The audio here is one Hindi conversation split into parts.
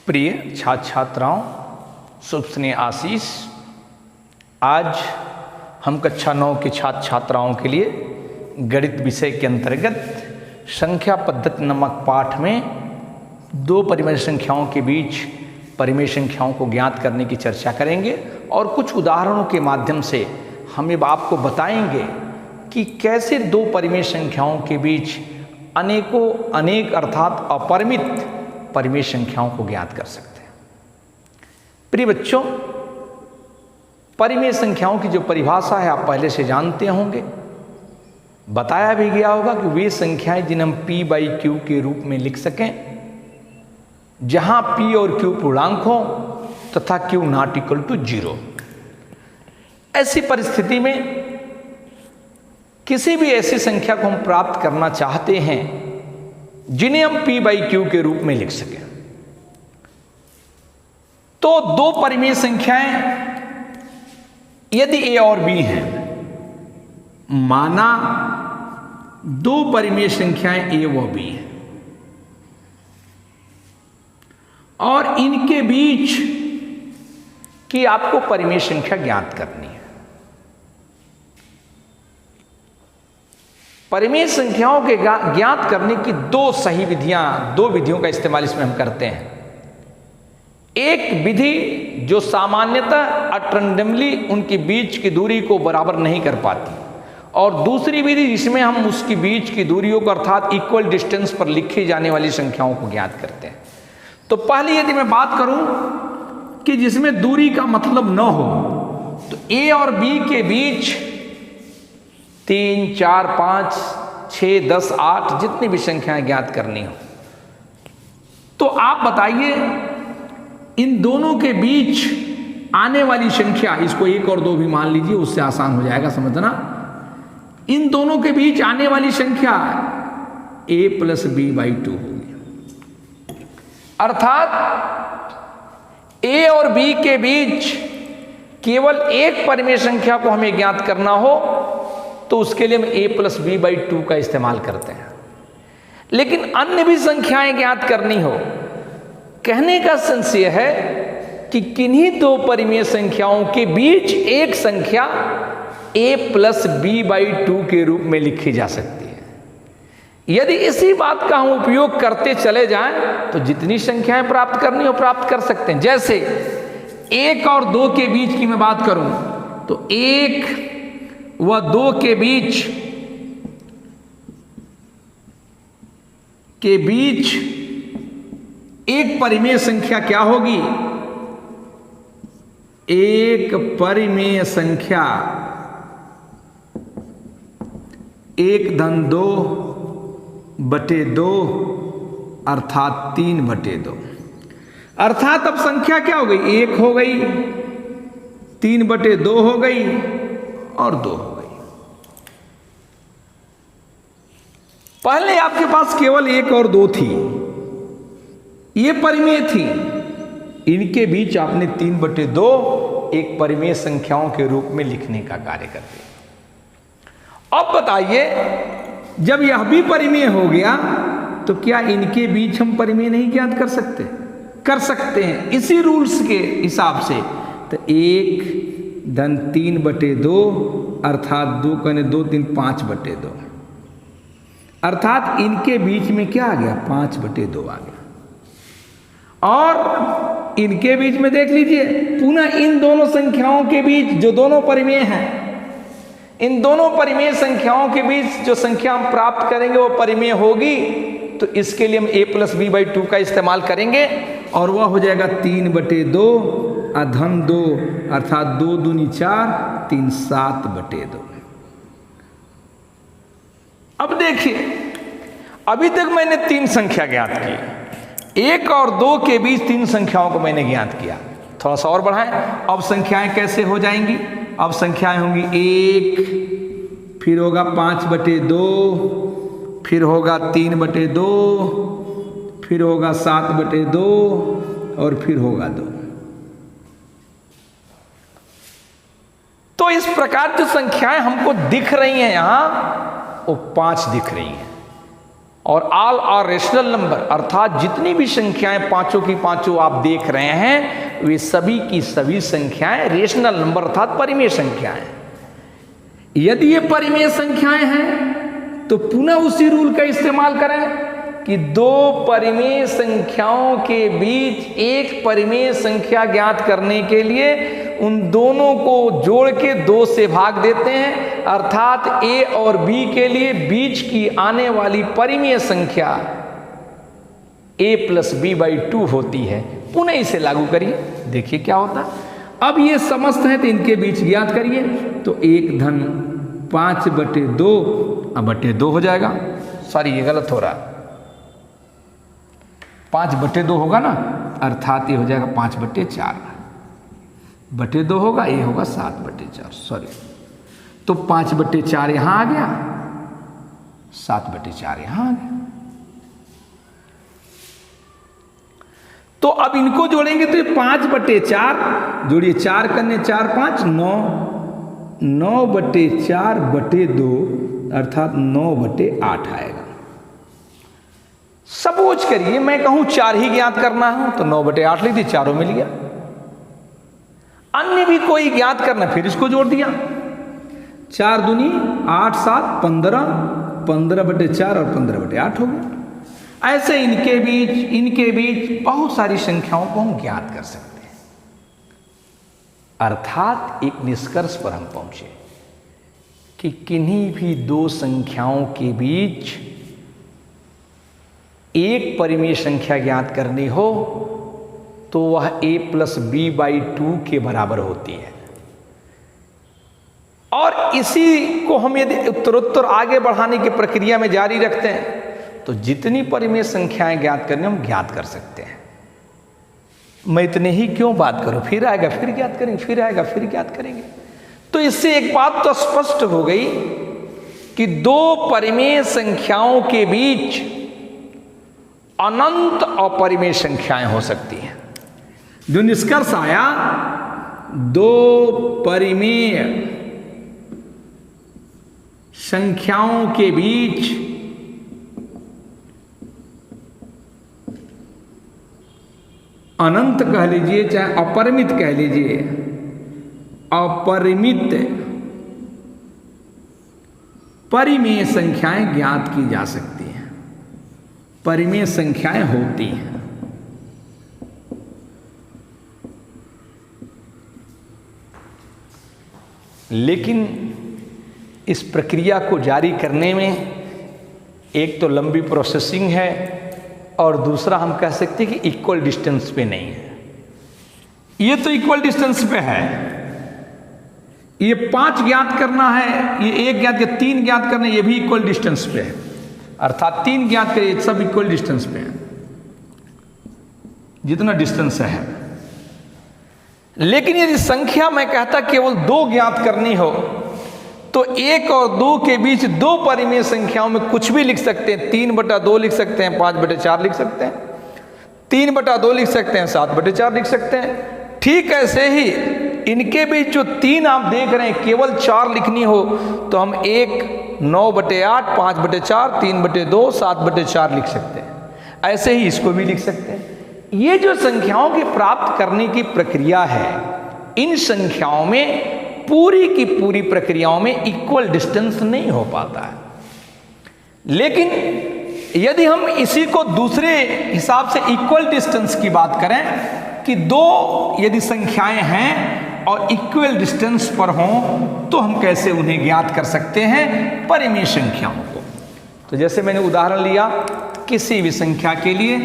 प्रिय छात्र छात्राओं, शुभ स्नेह आशीष। आज हम कक्षा 9 के छात्र छात्राओं के लिए गणित विषय के अंतर्गत संख्या पद्धति नामक पाठ में दो परिमेय संख्याओं के बीच परिमेय संख्याओं को ज्ञात करने की चर्चा करेंगे और कुछ उदाहरणों के माध्यम से हम अब आपको बताएंगे कि कैसे दो परिमेय संख्याओं के बीच अनेक अर्थात अपरिमित परिमेय संख्याओं को ज्ञात कर सकते हैं। प्रिय बच्चों, परिमेय संख्याओं की जो परिभाषा है आप पहले से जानते होंगे। बताया भी गया होगा कि वे संख्याएं जिन्हें हम p/q के रूप में लिख सकें, जहां p और q पूर्णांक हो तथा q नॉट इक्वल टू 0। ऐसी परिस्थिति में किसी भी ऐसी संख्या को हम प्राप्त करना चाहते हैं जिन्हें हम p/q के रूप में लिख सकें, तो दो परिमेय संख्याएं यदि a और b हैं, माना दो परिमेय संख्याएं a व b हैं और इनके बीच की आपको परिमेय संख्या ज्ञात करनी है। परिमेय संख्याओं के ज्ञात करने की दो विधियों का इस्तेमाल इसमें हम करते हैं। एक विधि जो सामान्यतः अटरैंडमली उनके बीच की दूरी को बराबर नहीं कर पाती, और दूसरी विधि जिसमें हम उसकी बीच की दूरियों को अर्थात इक्वल डिस्टेंस पर लिखी जाने वाली संख्याओं को ज्ञात करते हैं। तो पहले यदि मैं बात करूं कि जिसमें दूरी का मतलब न हो, तो a और b के बीच 3, 4, 5, 6, 10, 8 जितनी भी संख्याएं ज्ञात करनी हो, तो आप बताइए इन दोनों के बीच आने वाली संख्या, इसको 1 और 2 भी मान लीजिए, उससे आसान हो जाएगा समझना। इन दोनों के बीच आने वाली संख्या a + b/2 होगी। अर्थात a और b के बीच केवल एक परिमेय संख्या को हमें ज्ञात करना हो तो उसके लिए हम a + b/2 का इस्तेमाल करते हैं। लेकिन अन्य भी संख्याएं ज्ञात करनी हो, कहने का सेंस यह है कि किन्हीं दो परिमेय संख्याओं के बीच एक संख्या a + b/2 के रूप में लिखी जा सकती है। यदि इसी बात का हम उपयोग करते चले जाएं तो जितनी संख्याएं प्राप्त करनी हो प्राप्त कर सकते हैं। जैसे 1 और 2 के बीच की मैं बात करूं तो 1 व 2 के बीच एक परिमेय संख्या क्या होगी? एक परिमेय संख्या 1/2 अर्थात 3/2। अर्थात अब संख्या क्या हो गई? 1 हो गई, 3/2 हो गई और 2 हो गई। पहले आपके पास केवल 1 और 2 थी, ये परिमेय थी, इनके बीच आपने 3/2 एक परिमेय संख्याओं के रूप में लिखने का कार्य कर दिया। अब बताइए, जब यह भी परिमेय हो गया तो क्या इनके बीच हम परिमेय नहीं ज्ञात कर सकते? कर सकते हैं, इसी रूल्स के हिसाब से। तो 1 धन 3/2 अर्थात 2 कने 2 3 5/2, अर्थात इनके बीच में क्या आ गया? 5/2 आ गया। और इनके बीच में देख लीजिए, पुनः इन दोनों संख्याओं के बीच जो दोनों परिमेय हैं, इन दोनों परिमेय संख्याओं के बीच जो संख्या हम प्राप्त करेंगे वो परिमेय होगी, तो इसके लिए हम a + b/2 का इस्तेमाल करेंगे और वह हो जाएगा 3/2 अधन 2 अर्थात 2 दूनी 4 3 7/2। अब देखिए, अभी तक मैंने 3 संख्या ज्ञात की, 1 और 2 के बीच 3 संख्याओं को मैंने ज्ञात किया। थोड़ा सा और बढ़ाएं, अब संख्याएं कैसे हो जाएंगी? अब संख्याएं होंगी 1, फिर होगा 5/2, फिर होगा 3/2, फिर होगा 7/2 और फिर होगा 2। तो इस प्रकार जो संख्याएं हमको दिख रही हैं यहां, वो 5 दिख रही हैं और ऑल आर रेशनल नंबर, अर्थात जितनी भी संख्याएं पांचों की पांचों आप देख रहे हैं वे सभी की सभी संख्याएं रेशनल नंबर अर्थात परिमेय संख्याएं। यदि ये परिमेय संख्याएं हैं तो पुनः उसी रूल का इस्तेमाल करें कि दो परिमेय संख्याओं के बीच एक परिमेय संख्या ज्ञात करने के लिए उन दोनों को जोड़ के 2 से भाग देते हैं, अर्थात a और b के लिए बीच की आने वाली परिमेय संख्या a + b/2 होती है। पुनः इसे लागू करिए, देखिए क्या होता है। अब ये समस्त है तो इनके बीच ज्ञात करिए, तो 1 धन 5/2 /2 हो जाएगा। सॉरी ये गलत हो रहा है, 5/2 होगा ना, अर्थात ये हो जाएगा 5/4 /2 होगा, ये होगा 7/4। सॉरी, तो 5/4 यहां आ गया, 7/4 यहां आ गया। तो अब इनको जोड़ेंगे तो ये 5/4 जोड़िए, 4 करने 4 5 9, 9/4/2 अर्थात 9/8 आएगा। सपोज करिए मैं कहूं 4 ही ज्ञात करना है तो 9/8 लिख दी, चारों मिल गया। अन्य भी कोई ज्ञात करना, फिर इसको जोड़ दिया, 4 दूनी 8 7 15, 15/4 और 15/8 हो गया। ऐसे इनके बीच बहुत सारी संख्याओं को हम ज्ञात कर सकते हैं। अर्थात एक निष्कर्ष पर हम पहुंचे कि किन्हीं भी दो संख्याओं के बीच एक परिमेय संख्या ज्ञात करनी हो तो वह a + b/2 के बराबर होती है। और इसी को हम यदि उत्तरोत्तर आगे बढ़ाने की प्रक्रिया में जारी रखते हैं तो जितनी परिमेय संख्याएं ज्ञात करनी हम ज्ञात कर सकते हैं। मैं इतने ही क्यों बात करूं, फिर आएगा फिर ज्ञात करेंगे, फिर आएगा फिर ज्ञात करेंगे। तो इससे एक बात तो स्पष्ट हो गई कि दो परिमेय संख्याओं के बीच अनंत अपरिमेय संख्याएं हो सकती हैं। जो निष्कर्ष आया, दो परिमेय संख्याओं के बीच अनंत कह लीजिए चाहे अपरिमित कह लीजिए, अपरिमित परिमेय संख्याएं ज्ञात की जा सकती हैं, परिमेय संख्याएं होती हैं। लेकिन इस प्रक्रिया को जारी करने में एक तो लंबी प्रोसेसिंग है और दूसरा हम कह सकते हैं कि इक्वल डिस्टेंस पे नहीं है। ये तो इक्वल डिस्टेंस पे है, ये 5 ज्ञात करना है, ये 1 ज्ञात, 3 ज्ञात करना है, ये भी इक्वल डिस्टेंस पे है, अर्थात 3 ज्ञात करिए, सब इक्वल डिस्टेंस पे है जितना डिस्टेंस है। लेकिन यदि संख्या मैं कहता केवल 2 ज्ञात करनी हो तो 1 और 2 के बीच दो परिमेय संख्याओं में कुछ भी लिख सकते हैं। 3/2 लिख सकते हैं, 5/4 लिख सकते हैं, 3/2 लिख सकते हैं, 7/4 लिख सकते हैं। ठीक ऐसे ही इनके बीच जो 3 आप देख रहे हैं केवल 4 लिखनी हो तो हम 1 9/8, 5/4, 3/2, 7/4 लिख सकते हैं। ऐसे ही इसको भी लिख सकते हैं। ये जो संख्याओं की प्राप्त करने की प्रक्रिया है, इन संख्याओं में पूरी की पूरी प्रक्रियाओं में इक्वल डिस्टेंस नहीं हो पाता है। लेकिन यदि हम इसी को दूसरे हिसाब से इक्वल डिस्टेंस की बात करें कि दो यदि संख्याएं हैं और इक्वल डिस्टेंस पर हों तो हम कैसे उन्हें ज्ञात कर सकते हैं, परिमेय संख्याओं को। तो जैसे मैंने उदाहरण लिया किसी भी संख्या के लिए,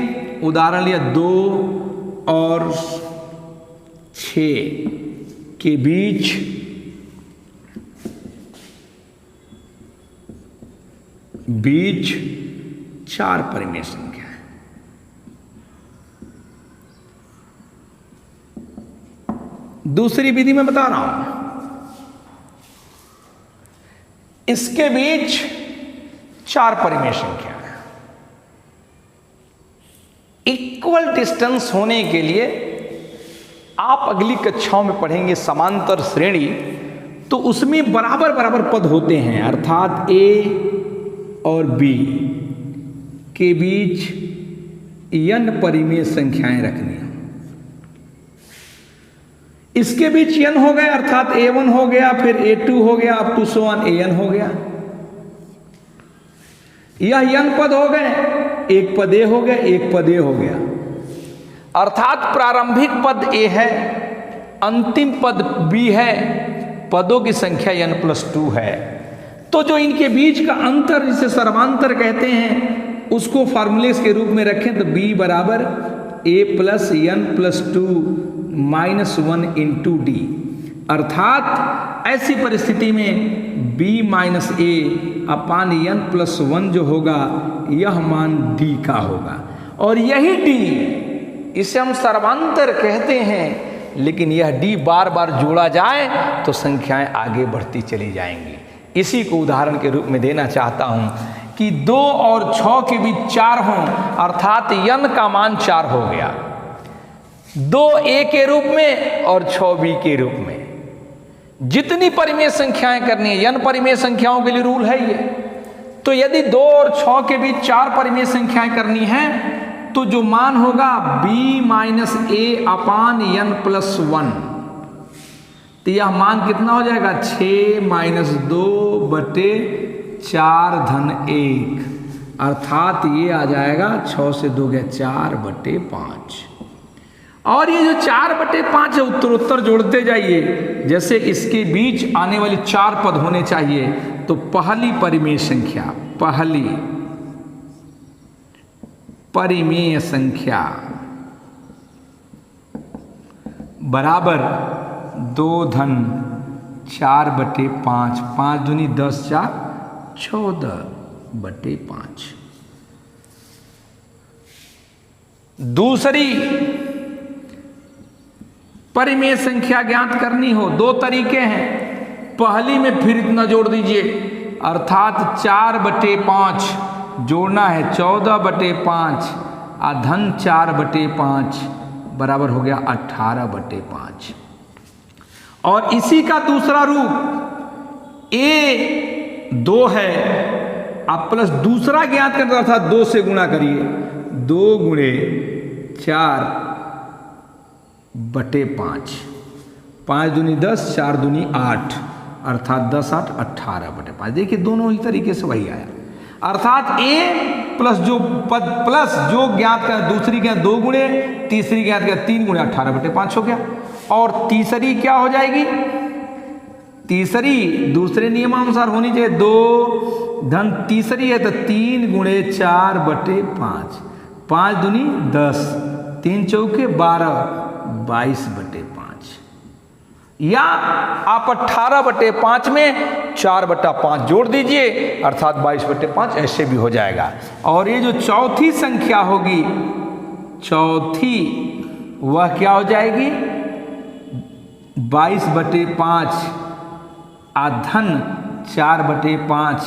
उदाहरण लिया 2 और 6 के बीच बीच 4 परिमेय संख्या है। दूसरी विधि में बता रहा हूं, इसके बीच 4 परिमेय संख्या है। इक्वल डिस्टेंस होने के लिए आप अगली कक्षाओं में पढ़ेंगे समांतर श्रेणी, तो उसमें बराबर बराबर पद होते हैं, अर्थात A और B के बीच n परिमेय संख्याएं रखनी है। इसके बीच n हो गए अर्थात a1 हो गया, फिर a2 हो गया, up to so on an हो गया। यह n पद हो गए, एक पद a हो गया, एक पद a हो गया, अर्थात प्रारंभिक पद a है, अंतिम पद b है, पदों की संख्या n+2 है। तो जो इनके बीच का अंतर जिसे सर्वांतर कहते हैं उसको फार्मूले के रूप में रखें तो b बराबर a plus n+2 -1 into D, अर्थात ऐसी परिस्थिति में b minus a upon n+1 जो होगा यह मान d का होगा। और यही d, इसे हम सर्वांतर कहते हैं, लेकिन यह d बार बार जोड़ा जाए तो संख्याएं आगे बढ़ती चली जाएंगी। इसी को उदाहरण के रूप में देना चाहता हूं कि 2 और 6 के बीच 4 हों, अर्थात n का मान 4 हो गया, 2 a के रूप में और 6 b के रूप में। जितनी परिमेय संख्याएं करनी है, n परिमेय संख्याओं के लिए रूल है ये, तो यदि 2 और 6 के बीच 4 परिमेय संख्याएं करनी है तो जो मान होगा b minus a upon n+1, तो यह मान कितना हो जाएगा 6 - 2 बटे 4 धन 1, अर्थात ये आ जाएगा 6 से 2 गया 4 बटे 5। और ये जो 4 बटे 5 है उत्तरोत्तर जोड़ते जाइए, जैसे इसके बीच आने वाले 4 पद होने चाहिए, तो पहली परिमेय संख्या, पहली परिमेय संख्या बराबर 2 धन 4 बटे 5, 5 दूनी 10, 4 14 बटे 5। दूसरी परिमेय संख्या ज्ञात करनी हो, 2 तरीके हैं। पहली में फिर इतना जोड़ दीजिए, अर्थात 4 बटे 5 जोड़ना है 14 बटे 5 धन 4 बटे 5 बराबर हो गया 18 बटे 5। और इसी का दूसरा रूप a 2 है, आप प्लस दूसरा ज्ञात करना, अर्थात 2 से गुणा करिए, 2 गुणे 4 बटे 5, 5 दूनी 10, 4 दूनी 8, अर्थात 10 8 18 बटे 5। देखिए दोनों ही तरीके से वही आया, अर्थात a प्लस जो पद प्लस जो ज्ञात कर, दूसरी ज्ञात 2 गुणे, तीसरी ज्ञात कर 3 गुणे 18 बटे 5 हो गया। और तीसरी क्या हो जाएगी, तीसरी दूसरे नियमानुसार होनी चाहिए, 2 धन तीसरी है तो 3 गुणे 4 बटे 5, 5 दूनी 10, 3 चौके 12, 22 बटे 5। या आप 18 बटे 5 में 4 बटा 5 जोड़ दीजिए, अर्थात 22 बटे 5, ऐसे भी हो जाएगा। और ये जो चौथी संख्या होगी, चौथी वह क्या हो जाएगी, 22 बटे 5 धन 4 बटे 5,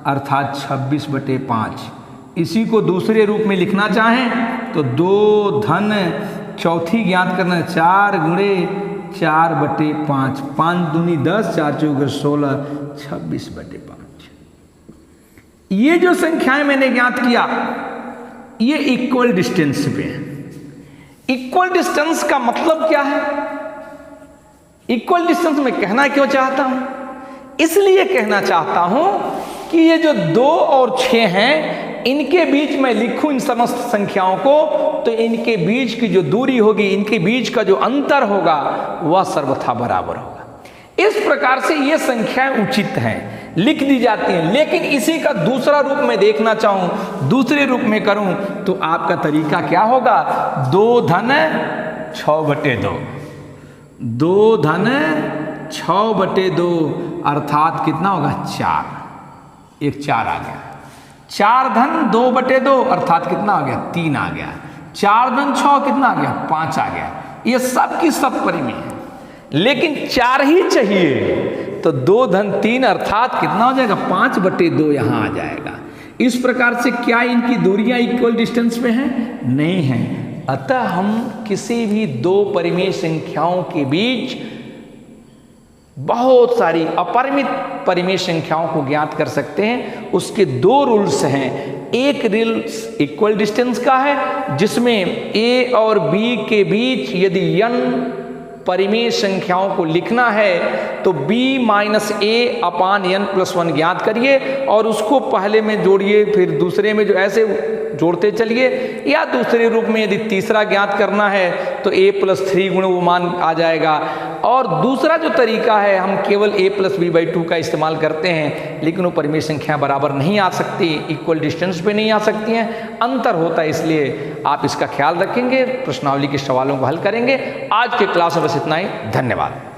अर्थात 26 बटे 5। इसी को दूसरे रूप में लिखना चाहें तो 2 धन चौथी ज्ञात करना, 4 गुणे 4 बटे 5, 5 दूनी 10, 4 चौके 16, 26 बटे 5। ये जो संख्याएं मैंने ज्ञात किया ये इक्वल डिस्टेंस पे है। इक्वल डिस्टेंस का मतलब क्या है, इक्वल डिस्टेंस में कहना क्यों चाहता हूं, इसलिए कहना चाहता हूं कि ये जो 2 और 6 हैं, इनके बीच में लिखूं इन समस्त संख्याओं को तो इनके बीच की जो दूरी होगी, इनके बीच का जो अंतर होगा वह सर्वथा बराबर होगा। इस प्रकार से ये संख्याएं उचित हैं, लिख दी जाती हैं। लेकिन इसी का दूसरा रूप में देखना चाहूं, दूसरे रूप में करूं तो आपका तरीका क्या होगा, 2 धन 6 बटे 2, 2 धन 6 बटे 2, अर्थात कितना होगा 4, एक 4 आ गया, 4 धन 2 बटे 2, अर्थात कितना आ गया 3 आ गया, 4 धन 6 कितना आ गया 5 आ गया। ये सब की सब परिमेय है, लेकिन 4 ही चाहिए तो 2 धन 3 अर्थात कितना हो जाएगा 5 बटे 2 यहां आ जाएगा। इस प्रकार से क्या इनकी दूरियां इक्वल डिस्टेंस पे हैं, नहीं है। अतः हम किसी भी 2 परिमेय संख्याओं के बीच बहुत सारी अपरिमित परिमेय संख्याओं को ज्ञात कर सकते हैं। उसके दो रूल्स हैं। एक रूल्स इक्वल डिस्टेंस का है, जिसमें ए और बी के बीच यदि n परिमेय संख्याओं को लिखना है तो b माइनस ए अपान n प्लस 1 ज्ञात करिए और उसको पहले में जोड़िए, फिर दूसरे में जो ऐसे जोड़ते चलिए, या दूसरे रूप में यदि तीसरा ज्ञात करना है तो a प्लस 3 गुण वो मान आ जाएगा। और दूसरा जो तरीका है, हम केवल a प्लस b/2 का इस्तेमाल करते हैं, लेकिन वो परिमेय संख्या बराबर नहीं आ सकती, इक्वल डिस्टेंस पे नहीं आ सकती हैं, अंतर होता है। इसलिए आप इसका ख्याल रखेंगे, प्रश्नावली के सवालों को हल करेंगे। आज के क्लास में बस इतना ही। धन्यवाद।